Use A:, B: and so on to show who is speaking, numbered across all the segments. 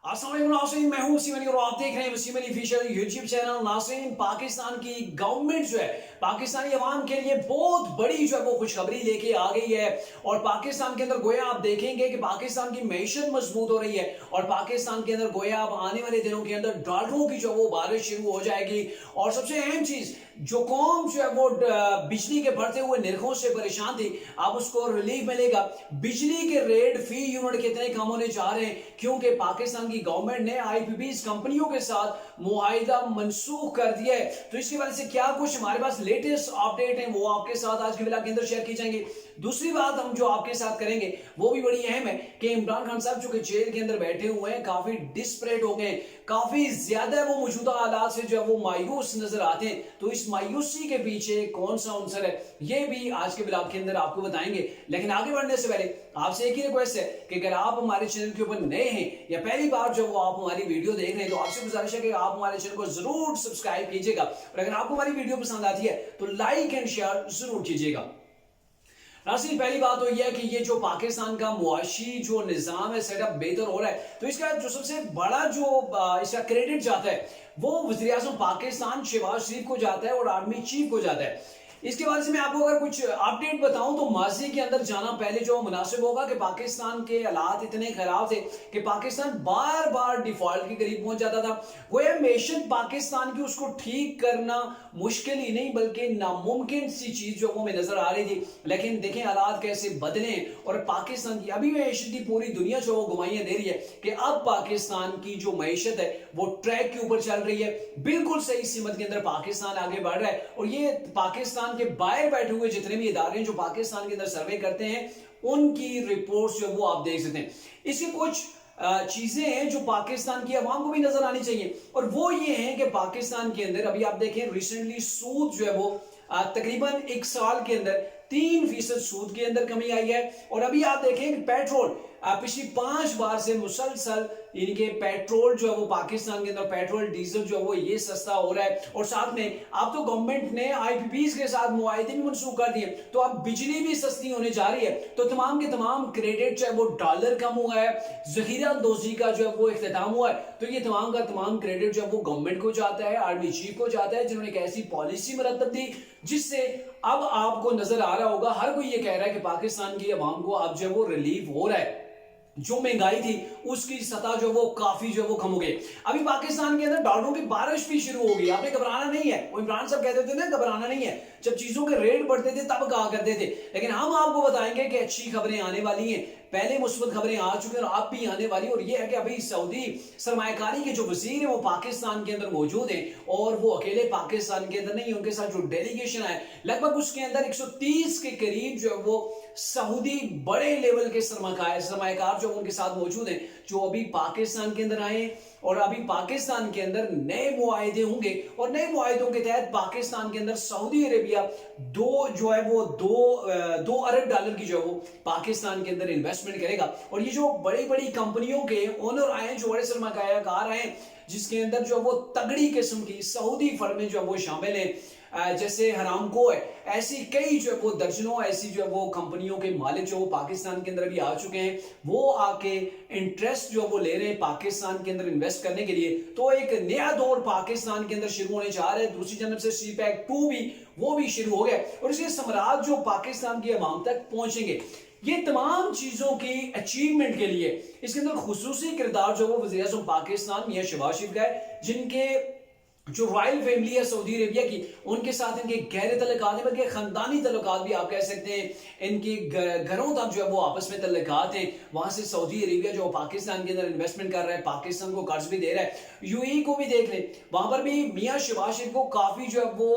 A: अस्सलाम नाज़रीन, मैं हूं वसीम अली और आप देख रहे हैं Wasim Ali official YouTube channel. नाज़रीन, पाकिस्तान की गवर्नमेंट जो है पाकिस्तानी अवाम के लिए बहुत बड़ी जो है वो खुशखबरी लेके आ गई है। और पाकिस्तान के अंदर गोया आप देखेंगे कि पाकिस्तान की मैशत मजबूत हो रही है और पाकिस्तान के अंदर गोया अब आने वाले दिनों के अंदर डॉलरों की जो वो बारिश शुरू हो जाएगी। और सबसे अहम चीज, जो कौम जो है वो बिजली के बढ़ते हुए निर्खों से परेशान थी, अब उसको रिलीफ मिलेगा। बिजली के रेट फी यूनिट कितने कम होने जा रहे हैं क्योंकि पाकिस्तान की गवर्नमेंट ने आईपीपीज कंपनियों के साथ मुआहिदा मनसूख कर दिया है। तो इसकी वजह से क्या कुछ हमारे पास लेटेस्ट अपडेट है वो आपके साथ आज के व्लॉग के अंदर शेयर की जाएंगे। दूसरी बात हम जो आपके साथ करेंगे वो भी बड़ी अहम है कि इमरान खान साहब जो कि जेल के अंदर बैठे हुए हैं, काफी डिस्परेट हो गए, काफी ज्यादा वो मौजूदा हालात से जो है वो मायूस नजर आते हैं। तो इस मायूसी के पीछे कौन सा अंसर है ये भी आज के व्लॉग के अंदर आपको बताएंगे। लेकिन आगे बढ़ने से पहले आपसे एक ही रिक्वेस्ट है कि अगर आप हमारे चैनल के ऊपर नए हैं या पहली बार जो वो आप हमारी वीडियो देख रहे हैं तो आपसे गुजारिश है कि आप हमारे चैनल को जरूर सब्सक्राइब कीजिएगा और अगर आपको हमारी वीडियो पसंद आती है तो लाइक एंड शेयर जरूर कीजिएगा। नाज़रीन, पहली बात तो यह है कि ये जो पाकिस्तान का मुआशी जो निज़ाम है सेटअप बेहतर हो रहा है, तो इसका जो सबसे बड़ा जो इसका क्रेडिट जाता है वो वज़ीर-ए-आज़म पाकिस्तान शहबाज शरीफ को जाता है और आर्मी चीफ को जाता है। इसके बारे में आपको अगर कुछ अपडेट बताऊं तो माजी के अंदर जाना पहले जो मुनासिब होगा कि पाकिस्तान के हालात इतने खराब थे कि पाकिस्तान बार बार डिफॉल्ट के करीब पहुंच जाता था। गोया मैशत पाकिस्तान की उसको ठीक करना मुश्किल ही नहीं बल्कि नामुमकिन सी चीज जो वो में नजर आ रही थी। लेकिन देखें हालात कैसे बदले और पाकिस्तान की अभी मैशत की पूरी दुनिया जो वो गवाहियां दे रही है कि अब पाकिस्तान की जो मैशत है वो ट्रैक के ऊपर चल रही है। बिल्कुल सही सिमत के अंदर पाकिस्तान आगे बढ़ रहा है और ये पाकिस्तान के बाहर बैठे हुए जितने भी इदारे हैं जो पाकिस्तान के अंदर सर्वे करते हैं उनकी रिपोर्ट्स जो वो आप देख सकते हैं। इसकी कुछ चीजें हैं जो पाकिस्तान की आवाम को भी नजर आनी चाहिए और वो ये है कि पाकिस्तान के अंदर अभी आप देखें रिसेंटली सूद जो है वो तकरीबन एक साल के अंदर 3% सूद के अंदर कमी आई है। और अभी आप देखें पेट्रोल पिछली 5 बार से मुसलसल इनके पेट्रोल जो है वो पाकिस्तान के अंदर पेट्रोल डीजल जो है वो ये सस्ता हो रहा है। और साथ में अब तो गवर्नमेंट ने आईपीपीज के साथ मुआहिदे भी मनसूख कर दिए, तो अब बिजली भी सस्ती होने जा रही है। तो तमाम के तमाम क्रेडिट चाहे वो डॉलर कम हुआ है, जखीरा अंदोजी का जो है वो इख्तिताम हुआ है, तो ये तमाम का तमाम क्रेडिट जो है वो गवर्नमेंट को जाता है, आर्मी चीफ को जाता है जिन्होंने एक ऐसी पॉलिसी मरतब दी जिससे अब आपको नजर आ रहा होगा हर कोई ये कह रहा है कि पाकिस्तान की आवाम को अब जो है वो रिलीफ हो रहा है। जो महंगाई थी उसकी सतह जो वो काफी जो वो कम हो गई। अभी पाकिस्तान के अंदर डॉलरों की बारिश भी शुरू हो गई। आपने घबराना नहीं है, वो इमरान साहब कहते थे ना घबराना नहीं है, जब चीजों के रेट बढ़ते थे तब कहा करते थे। लेकिन हम आपको बताएंगे कि अच्छी खबरें आने वाली हैं, पहले मुस्बत खबरें आ चुकी हैं और अब भी आने वाली। और ये है कि अभी सऊदी सरमायाकारी के जो वजीर है वो पाकिस्तान के अंदर मौजूद है और वो अकेले पाकिस्तान के अंदर नहीं, उनके साथ जो डेलीगेशन है लगभग उसके अंदर 130 के करीब जो है वो सऊदी बड़े लेवल के सरमायाकार जो उनके साथ मौजूद हैं जो अभी पाकिस्तान के अंदर आए हैं। और अभी पाकिस्तान के अंदर नए मुआहिदे होंगे और नए मुआहिदों के तहत पाकिस्तान के अंदर सऊदी अरेबिया दो अरब डॉलर की जो है वो पाकिस्तान के अंदर इन्वेस्टमेंट करेगा। और ये जो बड़ी बड़ी कंपनियों के ओनर आए, जो बड़े सरमायाकार आए, जिसके अंदर जो वो तगड़ी किस्म की सऊदी फर्में जो वो शामिल है, जैसे हरामको है, ऐसी कई जो है वो दर्जनों ऐसी जो है वो कंपनियों के मालिक जो वो पाकिस्तान के अंदर भी आ चुके हैं। वो आके इंटरेस्ट जो वो ले रहे हैं पाकिस्तान के अंदर इन्वेस्ट करने के लिए। तो एक नया दौर पाकिस्तान के अंदर शुरू होने जा रहा है। दूसरी जानब से CPEC 2 भी वो भी शुरू हो गया और इसके समराज जो पाकिस्तान की आवाम तक पहुंचेंगे। ये तमाम चीजों की अचीवमेंट के लिए इसके अंदर खुसूसी किरदार जो वो वज़ीर-ए-आज़म पाकिस्तान मियां शहबाज शरीफ का है, जिनके जो रॉयल फैमिली है सऊदी अरेबिया की, उनके साथ इनके गहरे तल्लुकात हैं, बल्कि खानदानी तल्लुकात भी आप कह सकते हैं। इनके घरों तक जो है वो आपस में तल्लुकात हैं। वहां से सऊदी अरेबिया जो पाकिस्तान के अंदर इन्वेस्टमेंट कर रहा है, पाकिस्तान को कर्ज भी दे रहा है। यूएई को भी देख लें, वहां पर भी मियां शहबाज शरीफ को काफी जो है वो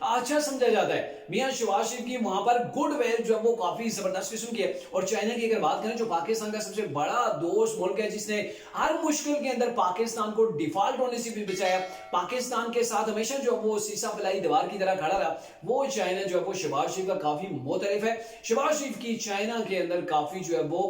A: अच्छा समझा जाता है। मियां शहबाज शरीफ की वहां पर गुडविल जो है वो काफी जबरदस्त किस्म की है। और चाइना की अगर बात करें जो पाकिस्तान का सबसे बड़ा दोस्त मुल्क है, जिसने हर मुश्किल के अंदर पाकिस्तान को डिफॉल्ट होने से भी बचाया, पाकिस्तान पाकिस्तान के साथ हमेशा जो वो सीसा फैलाई दीवार की तरह खड़ा रहा, वो चाइना जो है वो शहबाज शरीफ का काफी मुतरिफ है। शहबाज शरीफ की चाइना के अंदर काफी जो है वो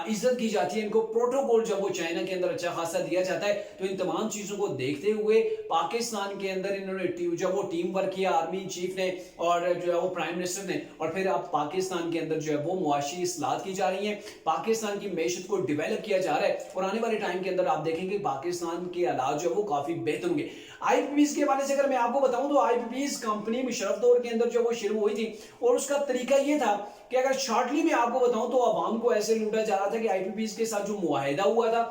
A: इज्जत की जाती है, इनको प्रोटोकॉल जब वो चाइना के अंदर अच्छा खासा दिया जाता है। तो इन तमाम चीजों को देखते हुए पाकिस्तान के अंदर इन्होंने जब वो टीम वर्क किया आर्मी चीफ ने और जो है वो प्राइम मिनिस्टर ने, और फिर अब पाकिस्तान के अंदर जो है वो मुआशी इस्लाहत की जा रही है, पाकिस्तान की मैशत को डेवलप किया जा रहा है और आने वाले टाइम के अंदर आप देखेंगे पाकिस्तान के हालात जो है वो काफी बेहतर होंगे। आईपीपीएस के बारे में अगर मैं आपको बताऊं तो आईपीपीएस कंपनी मुशर्रफ दौर के अंदर जो वो शुरू हुई थी और उसका तरीका ये था कि अगर शॉर्टली मैं आपको बताऊं तो अवाम को ऐसे लूटा जा रहा था कि आईपीपीएस के साथ जो मुआहिदा हुआ था,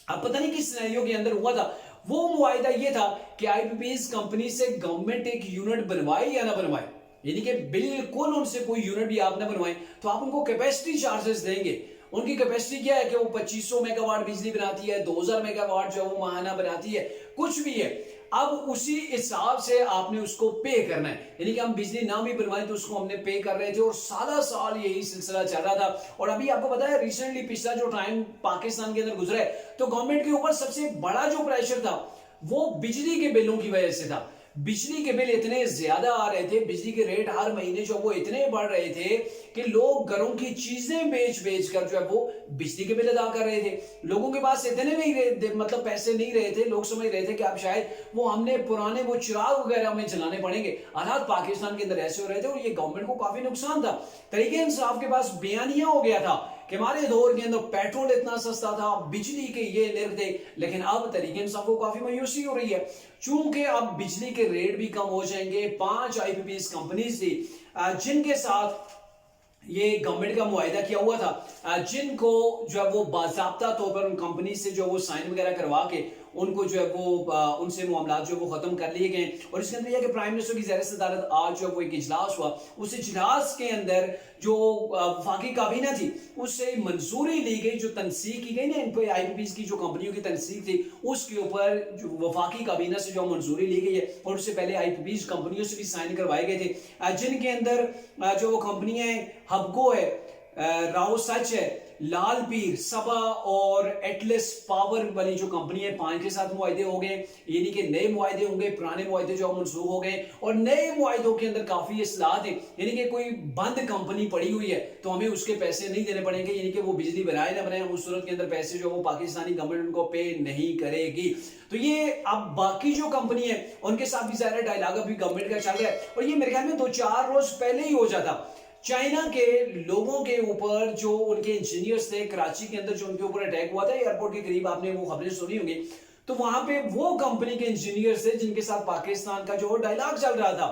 A: अब पता नहीं किस सिनेरियो के अंदर हुआ था, वो मुआहिदा ये था कि आईपीपीएस कंपनी से गवर्नमेंट एक यूनिट बनवाए या ना बनवाए, यानी कि बिल्कुल उनसे कोई यूनिट भी आप ना बनवाए तो आप उनको कैपेसिटी चार्जेस देंगे। उनकी कैपेसिटी क्या है कि वो 2500 मेगावाट बिजली बनाती है, 2000 मेगावाट जो वो माहाना बनाती है, कुछ भी है। अब उसी हिसाब से आपने उसको पे करना है, यानी कि हम बिजली ना भी बनवाएं तो उसको हमने पे कर रहे थे और सारा साल यही सिलसिला चल रहा था। और अभी आपको पता है रिसेंटली पिछला जो टाइम पाकिस्तान के अंदर गुजरा है तो गवर्नमेंट के ऊपर सबसे बड़ा जो प्रेशर था वो बिजली के बिलों की वजह से था। बिजली के बिल इतने ज्यादा आ रहे थे, बिजली के रेट हर महीने जो वो इतने बढ़ रहे थे कि लोग घरों की चीजें बेच बेच कर जो है वो बिजली के बिल अदा कर रहे थे। लोगों के पास इतने नहीं रहे, मतलब पैसे नहीं रहे थे, लोग समझ रहे थे कि अब शायद वो हमने पुराने वो चिराग वगैरह हमें चलाने पड़ेंगे। हालात पाकिस्तान के अंदर ऐसे हो रहे थे और ये गवर्नमेंट को काफी नुकसान था। तरीके इंसाफ के पास बयानिया हो गया था कि हमारे दौर के अंदर पेट्रोल इतना सस्ता था, बिजली के ये निर्ख थे, लेकिन अब तरीके इंसाफ को काफी मायूसी हो रही है चूंकि अब बिजली के रेट भी कम हो जाएंगे। 5 आईपीपीएस कंपनीज थी जिनके साथ ये गवर्नमेंट का मुआहिदा किया हुआ था, जिनको जो है वो बाज़ाब्ता तौर पर उन कंपनी से जो वो साइन वगैरह करवा के उनको जो है वो उनसे मामला जो वो खत्म कर लिए गए। और इसके अंदर यह कि प्राइम मिनिस्टर की ज़ेर सदारत आज जो वो एक इजलास हुआ, उस इजलास के अंदर जो वफाकी काबीना थी उससे मंजूरी ली गई, जो तनसीक की गई ना इन पे आईपीपीएस की जो कंपनियों की तनसीक थी उसके ऊपर जो वफाकी काबीना से जो मंजूरी ली गई है। और उससे पहले आईपीपीएस कंपनियों से भी साइन करवाए गए थे, जिनके अंदर जो वो कंपनियां हबको है, राव सच है, लाल पीर, सबा और एटलस पावर वाली जो कंपनी है, 5 के साथ मुआहिदे हो गए, यानी कि नए मुआहिदे होंगे, पुराने मुआहिदे जो मनसूख हो गए और नए मुआहिदों के अंदर काफी इस्लाहत है, यानी कि कोई बंद कंपनी पड़ी हुई है तो हमें उसके पैसे नहीं देने पड़ेंगे, यानी कि वो बिजली बनाए ना बनाए उस सूरत के अंदर पैसे जो वो पाकिस्तानी गवर्नमेंट उनको पे नहीं करेगी। तो ये अब बाकी जो कंपनी है उनके साथ भी ज़ाहिर डायलॉग अभी गवर्नमेंट का चल रहा है और ये मेरे ख्याल में 2-4 रोज पहले ही हो जाता। चाइना के लोगों के ऊपर जो उनके इंजीनियर्स थे कराची के अंदर जो उनके ऊपर अटैक हुआ था एयरपोर्ट के करीब, आपने वो खबरें सुनी होंगी, तो वहां पे वो कंपनी के इंजीनियर्स थे जिनके साथ पाकिस्तान का जो डायलॉग चल रहा था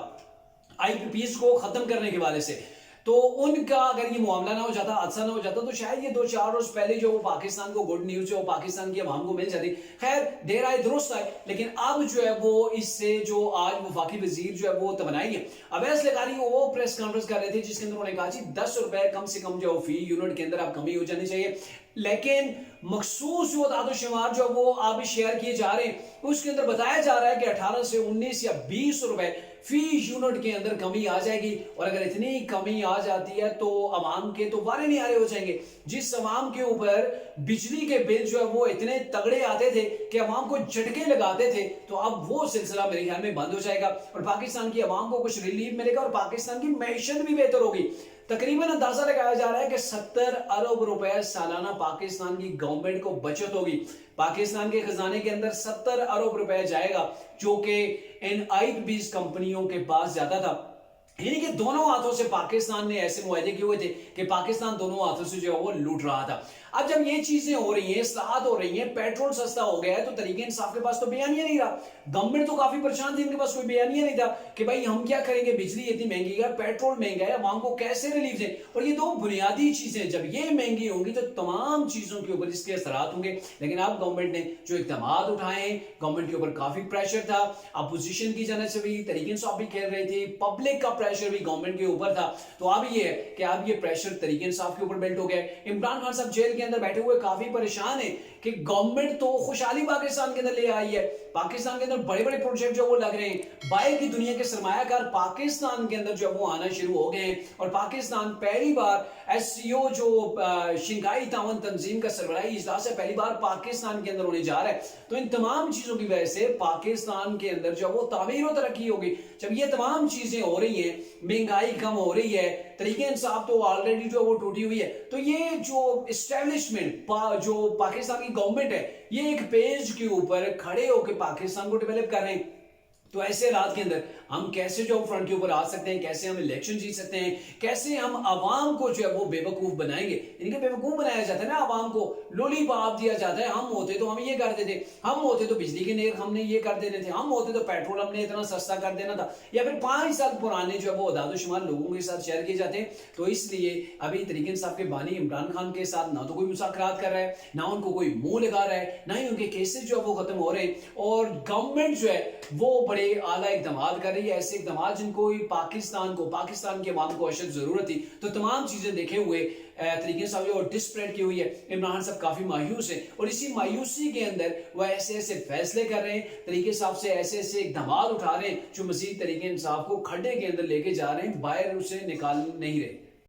A: आईपीपीएस को खत्म करने के वाले से, तो उनका अगर ये मामला ना हो जाता, हादसा ना हो जाता तो शायद ये 2-4 रोज पहले जो वो पाकिस्तान को गुड न्यूज जो पाकिस्तान की आवाम को मिल जाती। खैर देर आए दुरुस्त आए, लेकिन अब जो है वो इससे जो आज वफाकी वजीर जो है वो तमन्नाई है अवैस लगारी वो प्रेस कॉन्फ्रेंस कर रहे थे जिसके अंदर उन्होंने कहा जी 10 रुपए कम से कम जो फी यूनिट के अंदर अब कमी हो जानी चाहिए, लेकिन मखसूस जो दादोशुमार जो वो आप शेयर किए जा रहे हैं उसके अंदर बताया जा रहा है कि 18 से 19 या 20 रुपए फी यूनिट के अंदर कमी आ जाएगी। और अगर इतनी कमी आ जाती है तो अवाम के तो वारे नहीं आ रहे हो जाएंगे। जिस अवाम के ऊपर बिजली के बिल जो है वो इतने तगड़े आते थे कि अवाम को झटके लगाते थे, तो अब वो सिलसिला मेरे ख्याल में बंद हो जाएगा और पाकिस्तान की अवाम को कुछ रिलीफ मिलेगा और पाकिस्तान की मैशत भी बेहतर होगी। तकरीबन अंदाजा लगाया जा रहा है कि 70 अरब रुपए सालाना पाकिस्तान की गवर्नमेंट को बचत होगी। पाकिस्तान के खजाने के अंदर 70 अरब रुपए जाएगा जो कि इन आईपीपीएस कंपनियों के पास जाता था। यानी कि दोनों हाथों से पाकिस्तान ने ऐसे मुआहदे किए हुए थे कि पाकिस्तान दोनों हाथों से जो है वो लूट रहा था। अब जब ये चीजें हो रही हैं, इस्लाहत हो रही हैं, पेट्रोल सस्ता हो गया है, तो तरीके इंसाफ के पास तो बयानिया नहीं रहा। गवर्नमेंट तो काफी परेशान थी, इनके पास कोई बयानिया नहीं था कि भाई हम क्या करेंगे, बिजली इतनी महंगी है, पेट्रोल महंगा है, अवाम को कैसे रिलीफ दें। और ये दो बुनियादी चीजें जब ये महंगी होंगी तो तमाम चीजों के ऊपर इसके असरात होंगे। लेकिन अब गवर्नमेंट ने जो इक़दामात उठाए, गवर्नमेंट के ऊपर काफी प्रेशर था, अपोजिशन की जाने से भी तरीके इंसाफ भी खेल रही थी, पब्लिक का प्रेशर भी गवर्नमेंट के ऊपर था। तो अब ये है कि अब ये प्रेशर तरीके इंसाफ के ऊपर बिल्ट हो गया। इमरान खान साहब जेल के के अंदर बैठे हुए काफी परेशान है कि गवर्नमेंट तो खुशहाली पाकिस्तान के अंदर ले आई है, पाकिस्तान के अंदर बड़े बड़े प्रोजेक्ट जो वो लग रहे हैं, बाहर की दुनिया के सरमायाकार पाकिस्तान के अंदर जो वो आना शुरू हो गए हैं, और पाकिस्तान पहली बार एससीओ जो शंघाई ताउन तंजीम का सरबराही इजलास है पहली बार पाकिस्तान के अंदर होने जा रहा है। तो इन तमाम चीजों की वजह से पाकिस्तान के अंदर जो वो तामीर और तरक्की होगी। जब ये तमाम चीजें हो रही हैं, महंगाई कम हो रही है, तरीके इंसाफ तो ऑलरेडी जो वो टूटी हुई है, तो ये जो इस्टेब्लिशमेंट जो पाकिस्तान की गवर्नमेंट है, ये एक पेज के ऊपर खड़े होकर पाकिस्तान को डेवलप कर रहे हैं। तो ऐसे हालात के अंदर हम कैसे जो फ्रंट के ऊपर आ सकते हैं, कैसे हम इलेक्शन जीत सकते हैं, कैसे हम आवाम को जो है वो बेवकूफ बनाएंगे। इनके बेवकूफ बनाया जाता है ना, आवाम को लॉलीपॉप दिया जाता है, हम होते तो हम ये करते थे, हम होते तो बिजली के नेर हमने ये कर देने थे, हम होते तो पेट्रोल हमने इतना सस्ता कर देना था, या फिर 5 साल पुराने जो है वो अदाद-ओ-शुमार लोगों के साथ शेयर किए जाते हैं। तो इसलिए अभी तरीके इंसाफ के बानी इमरान खान के साथ ना तो कोई मुज़ाकरात कर रहा है, ना उनको कोई मुंह लगा रहा है, ना ही उनके केसेस जो है वो खत्म हो रहे हैं, और गवर्नमेंट जो है वो बड़े आला इकदाम कर रही है, ऐसे इकदाम जिनको पाकिस्तान के अवाम को अशद जरूरत थी। तो तमाम चीजें देखे हुए तरीके से और डिस्प्रेड की हुई है, इमरान साहब काफी मायूस है, और इसी मायूसी के अंदर वह ऐसे ऐसे फैसले कर रहे हैं, तरीके साहब से ऐसे ऐसे इकदाम उठा रहे हैं जो मजीद तरीके इंसाफ को खड्डे के अंदर लेके जा रहे हैं, बाहर उसे निकाल नहीं रहे।